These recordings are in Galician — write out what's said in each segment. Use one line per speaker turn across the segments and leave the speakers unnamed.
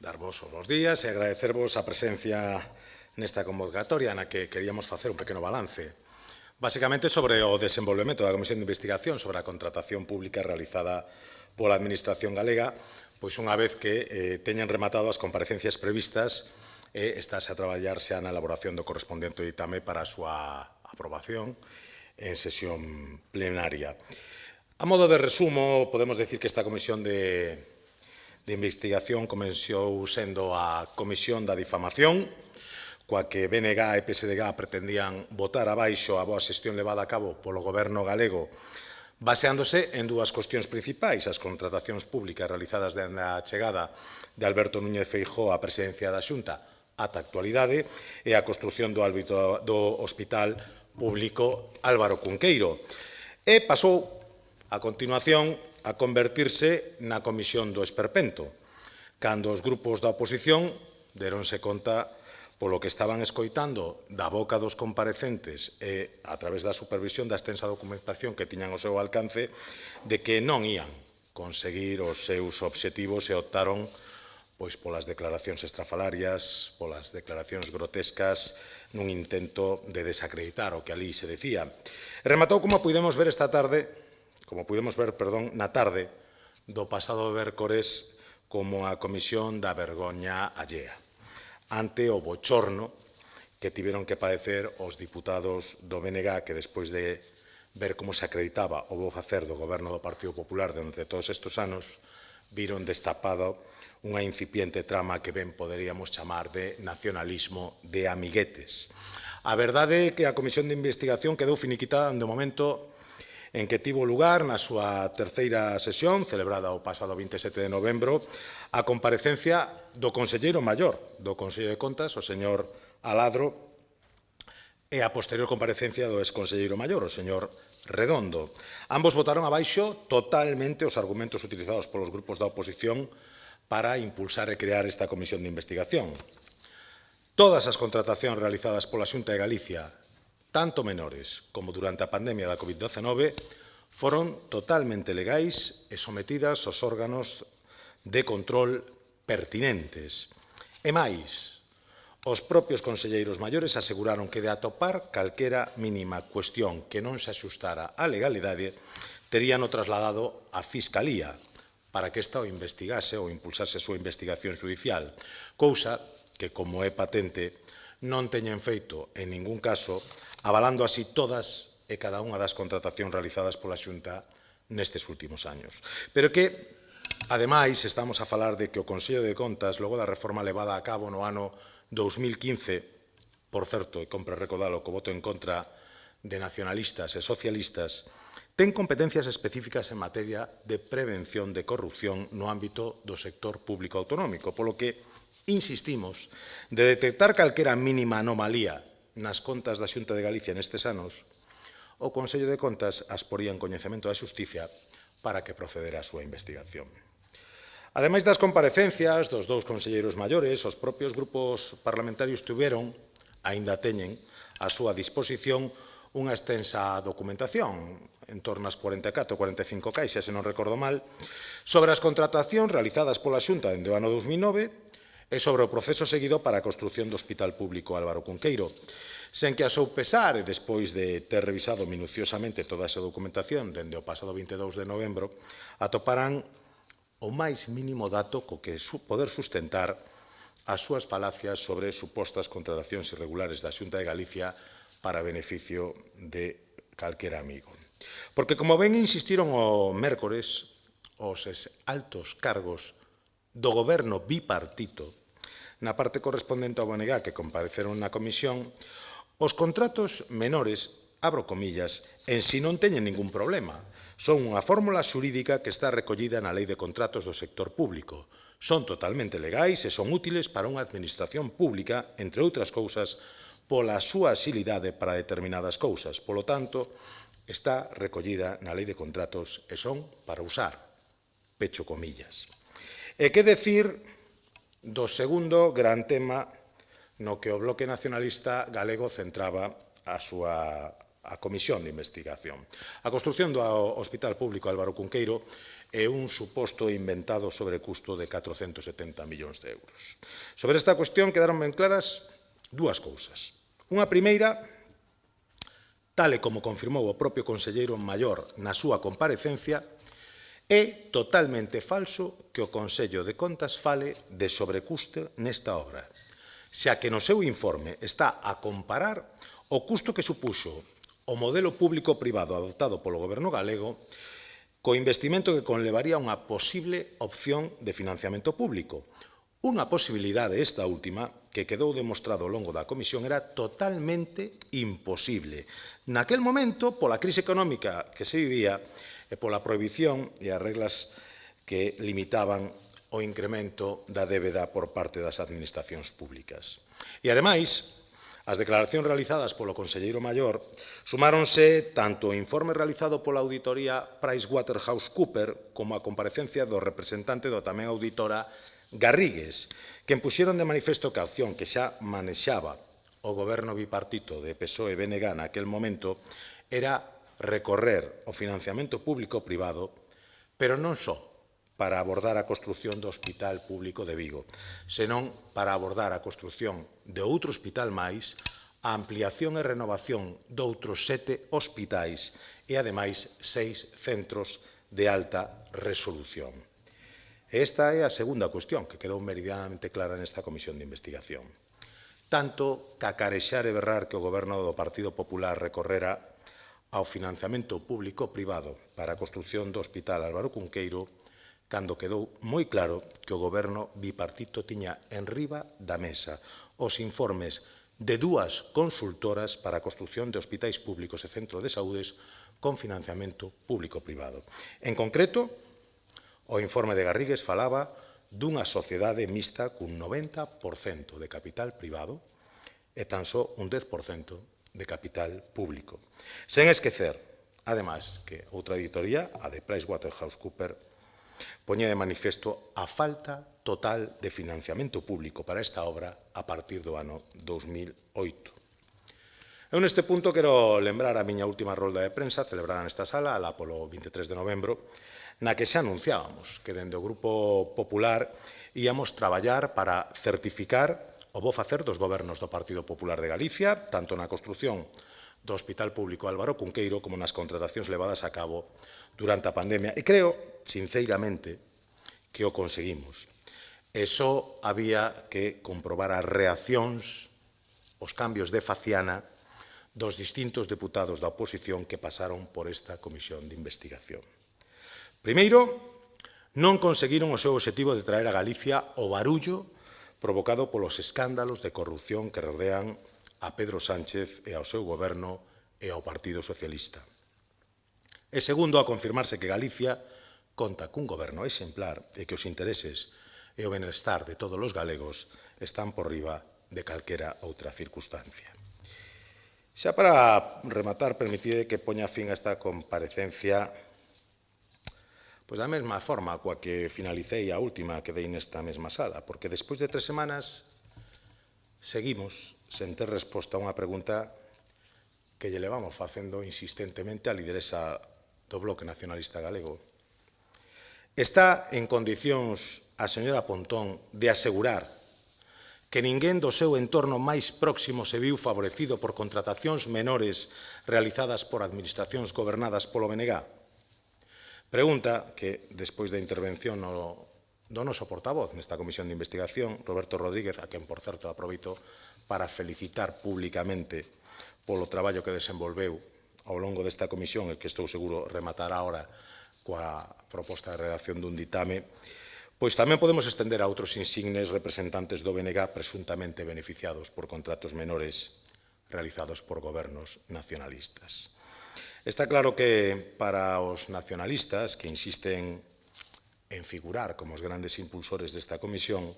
darvos os bons días e agradecervos a presencia nesta convocatoria na que queríamos facer un pequeno balance. Basicamente sobre o desenvolvemento da Comisión de Investigación sobre a contratación pública realizada pola Administración galega, pois unha vez que teñen rematado as comparecencias previstas e estáse a traballar xa na elaboración do correspondente ditame para a súa aprobación en sesión plenaria. A modo de resumo, podemos decir que esta Comisión de investigación comenzou sendo a Comisión da Difamación, coa que BNG e PSDG pretendían botar abaixo a boa xestión levada a cabo polo Goberno galego, baseándose en dúas cuestións principais: as contratacións públicas realizadas dende a chegada de Alberto Núñez Feijóo á presidencia da Xunta ata a actualidade e a construción do Hospital Público Álvaro Cunqueiro. E pasou, a continuación, a convertirse na Comisión do Esperpento, cando os grupos da oposición deronse conta polo que estaban escoitando da boca dos comparecentes e a través da supervisión da extensa documentación que tiñan ao seu alcance de que non ían conseguir os seus obxectivos e optaron polas declaracións estrafalarias, polas declaracións grotescas, nun intento de desacreditar o que alí se decía. Rematou, como pudemos ver na tarde do pasado mércores, como a Comisión da Vergoña Allea, ante o bochorno que tiveron que padecer os diputados do BNG que, despois de ver como se acreditaba o bo facer do Goberno do Partido Popular durante todos estes anos, viron destapado unha incipiente trama que ben poderíamos chamar de nacionalismo de amiguetes. A verdade é que a Comisión de Investigación quedou finiquitada no momento en que tivo lugar na súa terceira sesión, celebrada o pasado 27 de novembro, a comparecencia do Conselleiro Maior do Consello de Contas, o señor Aladro, e a posterior comparecencia do exconselleiro Maior, o señor Redondo. Ambos votaron abaixo totalmente os argumentos utilizados polos grupos da oposición para impulsar e crear esta Comisión de Investigación. Todas as contratacións realizadas pola Xunta de Galicia, tanto menores como durante a pandemia da COVID-19, foron totalmente legais e sometidas aos órganos de control pertinentes. E máis, os propios conselleiros maiores aseguraron que de atopar calquera mínima cuestión que non se axustara á legalidade, teríano trasladado á Fiscalía para que esta o investigase ou impulsase a súa investigación xudicial, cousa que, como é patente, non teñen feito en ningún caso, avalando así todas e cada unha das contratacións realizadas pola Xunta nestes últimos años. Pero que, ademais, estamos a falar de que o Consello de Contas, logo da reforma levada a cabo no ano 2015, por certo, e compre recordalo, co voto en contra de nacionalistas e socialistas, ten competencias específicas en materia de prevención de corrupción no ámbito do sector público autonómico, polo que insistimos de detectar calquera mínima anomalía nas contas da Xunta de Galicia nestes anos, o Consello de Contas as poría en coñecemento da Xustiza para que procedera a súa investigación. Ademais das comparecencias dos dous conselleiros maiores, os propios grupos parlamentarios tiveron, aínda teñen, a súa disposición unha extensa documentación, en torno ás 44 ou 45 caixas, se non recordo mal, sobre as contratacións realizadas pola Xunta dende o ano 2009 e sobre o proceso seguido para a construción do Hospital Público Álvaro Cunqueiro, sen que, a seu pesar, e despois de ter revisado minuciosamente toda esa documentación dende o pasado 22 de novembro, atoparán o máis mínimo dato co que poder sustentar as súas falacias sobre supostas contratacións irregulares da Xunta de Galicia para beneficio de calquera amigo. Porque, como ben insistiron o mércores os altos cargos do goberno bipartito, na parte correspondente ao BNG que compareceron na comisión, os contratos menores, abro comillas, en si non teñen ningún problema. Son unha fórmula xurídica que está recollida na Lei de Contratos do Sector Público. Son totalmente legais e son útiles para unha administración pública, entre outras cousas, pola súa axilidade para determinadas cousas. Polo tanto, está recollida na Lei de Contratos e son para usar. Pecho comillas. E que decir do segundo gran tema no que o Bloque Nacionalista Galego centraba a Comisión de Investigación. A construción do Hospital Público Álvaro Cunqueiro e un suposto inventado sobrecusto de 470 millóns de euros. Sobre esta cuestión quedaron ben claras dúas cousas. Unha primeira, tal e como confirmou o propio conselleiro maior na súa comparecencia, é totalmente falso que o Consello de Contas fale de sobrecuste nesta obra, xa que no seu informe está a comparar o custo que supuxo o modelo público-privado adoptado polo Goberno galego co investimento que conlevaría unha posible opción de financiamento público. Unha posibilidade, esta última, que quedou demostrado ao longo da comisión, era totalmente imposible. Naquel momento, pola crise económica que se vivía e pola prohibición e as reglas que limitaban o incremento da débeda por parte das administracións públicas. E, ademais, as declaracións realizadas polo conselleiro maior sumáronse tanto o informe realizado pola auditoría PricewaterhouseCoopers como a comparecencia do representante da tamén auditora Garrigues, que puxeron de manifesto que a opción que xa manexaba o goberno bipartito de PSOE e BNG naquel momento era recorrer o financiamento público-privado, pero non só para abordar a construción do Hospital Público de Vigo, senón para abordar a construción de outro hospital máis, a ampliación e renovación doutros 7 hospitais e, ademais, 6 centros de alta resolución. Esta é a segunda cuestión que quedou meridianamente clara nesta comisión de investigación. Tanto cacarexar e berrar que o goberno do Partido Popular recorrera ao financiamento público-privado para a construción do Hospital Álvaro Cunqueiro, cando quedou moi claro que o goberno bipartito tiña enriba da mesa os informes de dúas consultoras para a construción de hospitais públicos e centros de saúdes con financiamento público-privado. En concreto, o informe de Garrigues falaba dunha sociedade mixta cun 90% de capital privado e tan só un 10% de capital público. Sen esquecer, ademais, que outra auditoría, a de PricewaterhouseCoopers, poñía de manifesto a falta total de financiamento público para esta obra a partir do ano 2008. Eu neste punto quero lembrar a miña última rolda de prensa celebrada nesta sala, alá polo 23 de novembro, na que xa anunciábamos que dende o Grupo Popular íamos traballar para certificar o bo facer dos gobernos do Partido Popular de Galicia, tanto na construción do Hospital Público Álvaro Cunqueiro como nas contratacións levadas a cabo durante a pandemia. E creo, sinceramente, que o conseguimos. E só había que comprobar as reaccións, os cambios de faciana dos distintos deputados da oposición que pasaron por esta comisión de investigación. Primeiro, non conseguiron o seu obxectivo de traer a Galicia o barullo provocado polos escándalos de corrupción que rodean a Pedro Sánchez e ao seu goberno e ao Partido Socialista. E segundo, a confirmarse que Galicia conta cun goberno exemplar e que os intereses e o benestar de todos os galegos están por riba de calquera outra circunstancia. Xa para rematar, permitide que poña fin a esta comparecencia pois da mesma forma coa que finalicei a última que dei nesta mesma sala, porque despois de 3 semanas seguimos sen ter resposta a unha pregunta que lle levamos facendo insistentemente á lideresa do Bloque Nacionalista Galego. Está en condicións a señora Pontón de asegurar que ninguén do seu entorno máis próximo se viu favorecido por contratacións menores realizadas por administracións gobernadas polo BNG? Pregunta que, despois da intervención do noso portavoz nesta comisión de investigación, Roberto Rodríguez, a quen, por certo, aproveito para felicitar públicamente polo traballo que desenvolveu ao longo desta comisión, e que estou seguro rematará ahora coa proposta de redacción dun ditame, pois tamén podemos estender a outros insignes representantes do BNG presuntamente beneficiados por contratos menores realizados por gobernos nacionalistas. Está claro que para os nacionalistas, que insisten en figurar como os grandes impulsores desta comisión,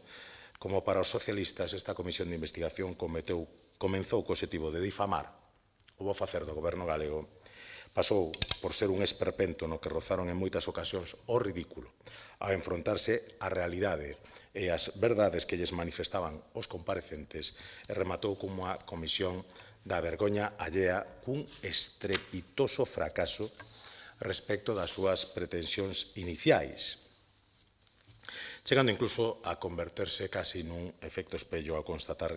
como para os socialistas, esta comisión de investigación comenzou co obxectivo de difamar o bo facer do goberno galego, pasou por ser un esperpento no que rozaron en moitas ocasións o ridículo, ao enfrontarse á realidade e ás verdades que lles manifestaban os comparecentes, e rematou como a comisión da vergoña allea cun estrepitoso fracaso respecto das súas pretensións iniciais, chegando incluso a converterse casi nun efecto espello ao constatar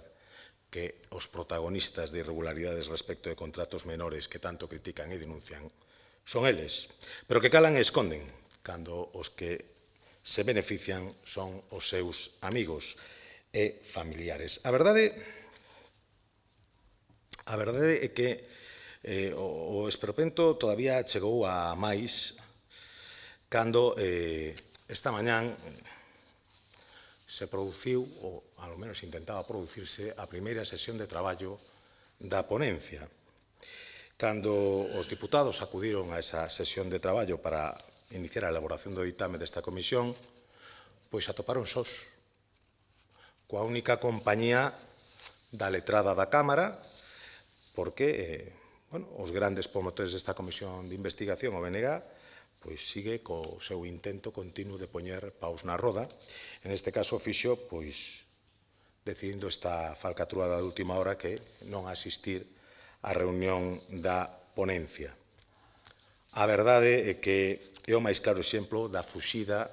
que os protagonistas de irregularidades respecto de contratos menores que tanto critican e denuncian son eles, pero que calan e esconden cando os que se benefician son os seus amigos e familiares. A verdade é que o esperpento todavía chegou a máis cando esta mañán se produciu, ou ao menos intentaba producirse, a primeira sesión de traballo da ponencia. Cando os diputados acudiron a esa sesión de traballo para iniciar a elaboración do ditame desta comisión, pois atoparon sós, coa única compañía da letrada da Cámara, porque os grandes promotores desta comisión de investigación, o BNG, pois sigue co seu intento continuo de poñer paus na roda. En este caso, fixo, pois, decidindo esta falcatruada de última hora que non asistir á reunión da ponencia. A verdade é que é o máis claro exemplo da fuxida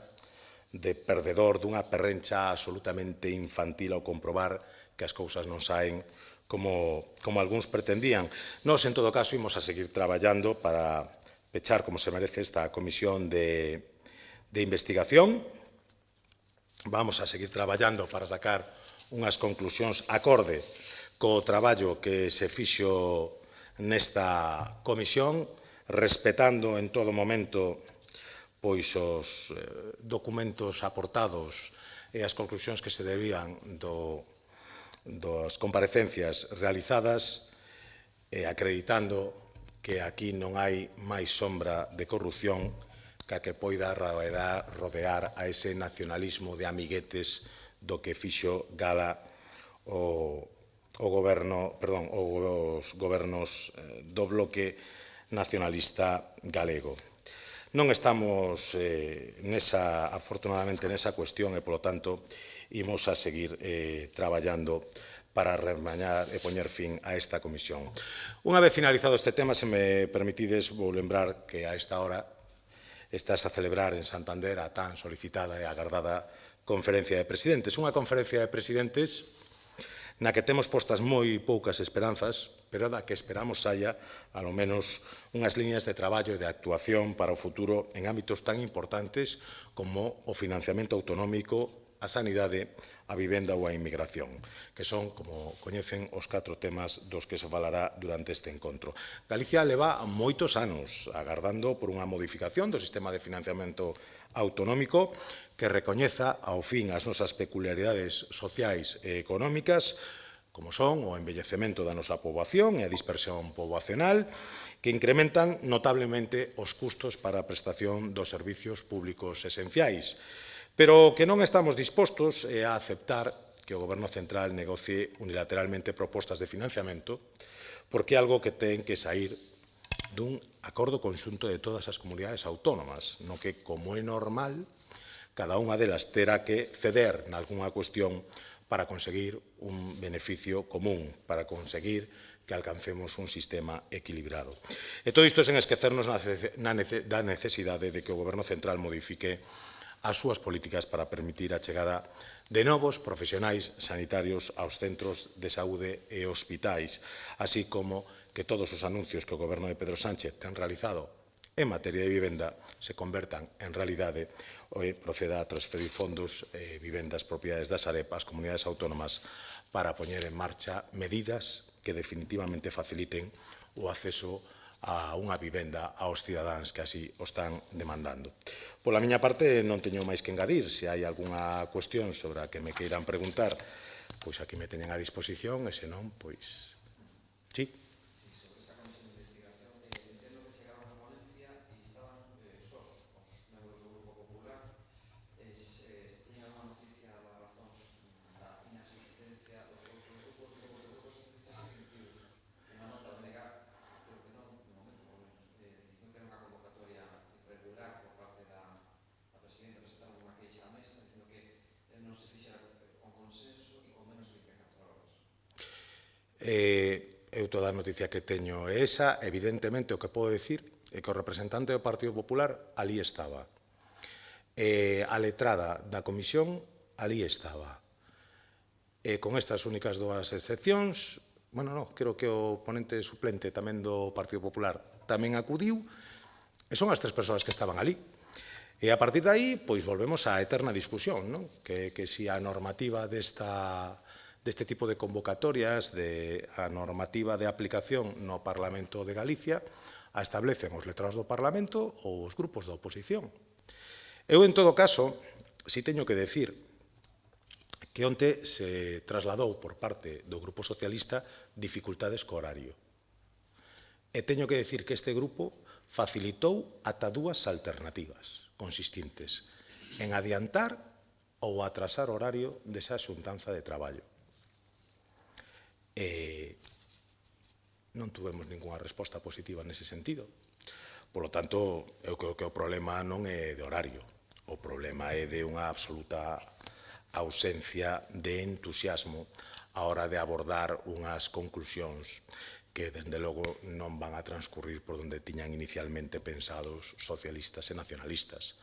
de perdedor dunha perrencha absolutamente infantil ao comprobar que as cousas non saen como algúns pretendían. Nós, en todo caso, imos a seguir traballando para pechar como se merece esta comisión de investigación. Vamos a seguir traballando para sacar unhas conclusións acorde co traballo que se fixo nesta comisión, respetando en todo momento pois os documentos aportados e as conclusións que se debían das comparecencias realizadas, acreditando que aquí non hai máis sombra de corrupción que a que poida rodear a ese nacionalismo de amiguetes do que fixo gala os gobernos do bloque nacionalista galego. Non estamos afortunadamente nesa cuestión e, polo tanto, imos a seguir traballando para remañar e poñer fin a esta comisión. Unha vez finalizado este tema, se me permitides, vou lembrar que a esta hora estás a celebrar en Santander a tan solicitada e agardada Conferencia de Presidentes. Unha conferencia de presidentes na que temos postas moi poucas esperanzas, pero da que esperamos saia, ao menos, unhas liñas de traballo e de actuación para o futuro en ámbitos tan importantes como o financiamento autonómico, a sanidade, a vivenda ou a inmigración, que son, como coñecen, os 4 temas dos que se falará durante este encontro. Galicia leva moitos anos agardando por unha modificación do sistema de financiamento autonómico que recoñeza ao fin as nosas peculiaridades sociais e económicas, como son o envellecemento da nosa poboación e a dispersión poboacional, que incrementan notablemente os custos para a prestación dos servicios públicos esenciais, pero que non estamos dispostos a aceptar que o Goberno central negocie unilateralmente propostas de financiamento, porque é algo que ten que saír dun acordo conxunto de todas as comunidades autónomas, no que, como é normal, cada unha delas terá que ceder nalgúnha cuestión para conseguir un beneficio común, para conseguir que alcancemos un sistema equilibrado. E todo isto sen esquecernos da necesidade de que o Goberno central modifique as súas políticas para permitir a chegada de novos profesionais sanitarios aos centros de saúde e hospitais, así como que todos os anuncios que o Goberno de Pedro Sánchez ten realizado en materia de vivenda se convertan en realidade e proceda a transferir fondos e vivendas propiedades da Sareb ás comunidades autónomas para poñer en marcha medidas que definitivamente faciliten o acceso a unha vivenda aos cidadáns que así o están demandando. Pola miña parte, non teño máis que engadir. Se hai algunha cuestión sobre a que me queiran preguntar, pois aquí me teñen a disposición, e senón, pois, sí. Eu toda a noticia que teño é esa. Evidentemente, o que podo dicir e que o representante do Partido Popular ali estaba. A letrada da comisión ali estaba. E con estas únicas dúas excepcións, creo que o ponente suplente tamén do Partido Popular tamén acudiu, e son as tres persoas que estaban ali. E a partir de aí, pois volvemos á eterna discusión, non? Que si a normativa deste tipo de convocatorias, a normativa de aplicación no Parlamento de Galicia, a establecen os letrados do Parlamento ou os grupos da oposición. Eu, en todo caso, si teño que decir que onte se trasladou por parte do Grupo Socialista dificultades co horario. E teño que decir que este grupo facilitou ata dúas alternativas consistentes en adiantar ou atrasar o horario desa xuntanza de traballo. Non tuvemos ningunha resposta positiva nese sentido. Polo tanto, eu creo que o problema non é de horario. O problema é de unha absoluta ausencia de entusiasmo á hora de abordar unhas conclusións que, dende logo, non van a transcurrir por onde tiñan inicialmente pensados socialistas e nacionalistas.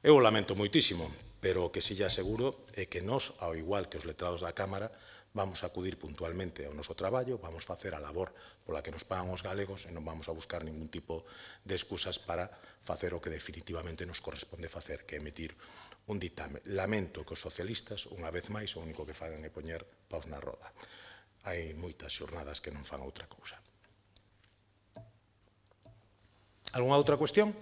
Eu o lamento moitísimo, pero o que si lle aseguro é que nós, ao igual que os letrados da Cámara, vamos a acudir puntualmente ao noso traballo, vamos facer a labor pola que nos pagan os galegos e non vamos a buscar ningún tipo de excusas para facer o que definitivamente nos corresponde facer, que é emitir un ditame. Lamento que os socialistas, unha vez máis, o único que fagan é poñer paus na roda. Hai moitas xornadas que non fan outra cousa. Algunha outra cuestión?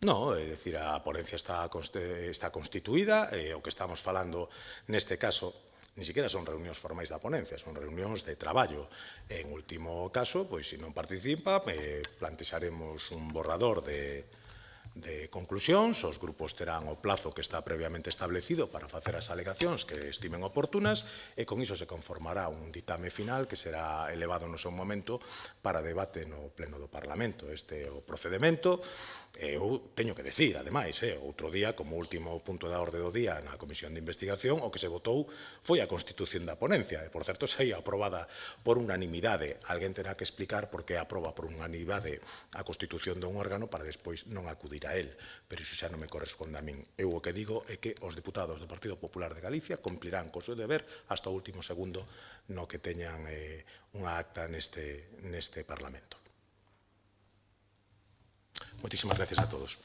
Non, é dicir, a ponencia está constituída, e o que estamos falando neste caso ni siquiera son reunións formais da ponencia, son reunións de traballo. En último caso, pois, se non participa, plantexaremos un borrador de conclusións, os grupos terán o plazo que está previamente establecido para facer as alegacións que estimen oportunas, e con iso se conformará un ditame final que será elevado no seu momento para debate no pleno do Parlamento. Este é o procedimento. Eu teño que decir, ademais, outro día, como último punto da orde do día na Comisión de Investigación, o que se votou foi a constitución da ponencia. E, por certo, saía aprobada por unanimidade. Alguén terá que explicar por que aproba por unanimidade a constitución dun órgano para despois non acudir a él. Pero iso xa non me corresponde a min. Eu o que digo é que os deputados do Partido Popular de Galicia cumplirán co seu deber hasta o último segundo no que teñan unha acta neste Parlamento. Moitísimas gracias a todos.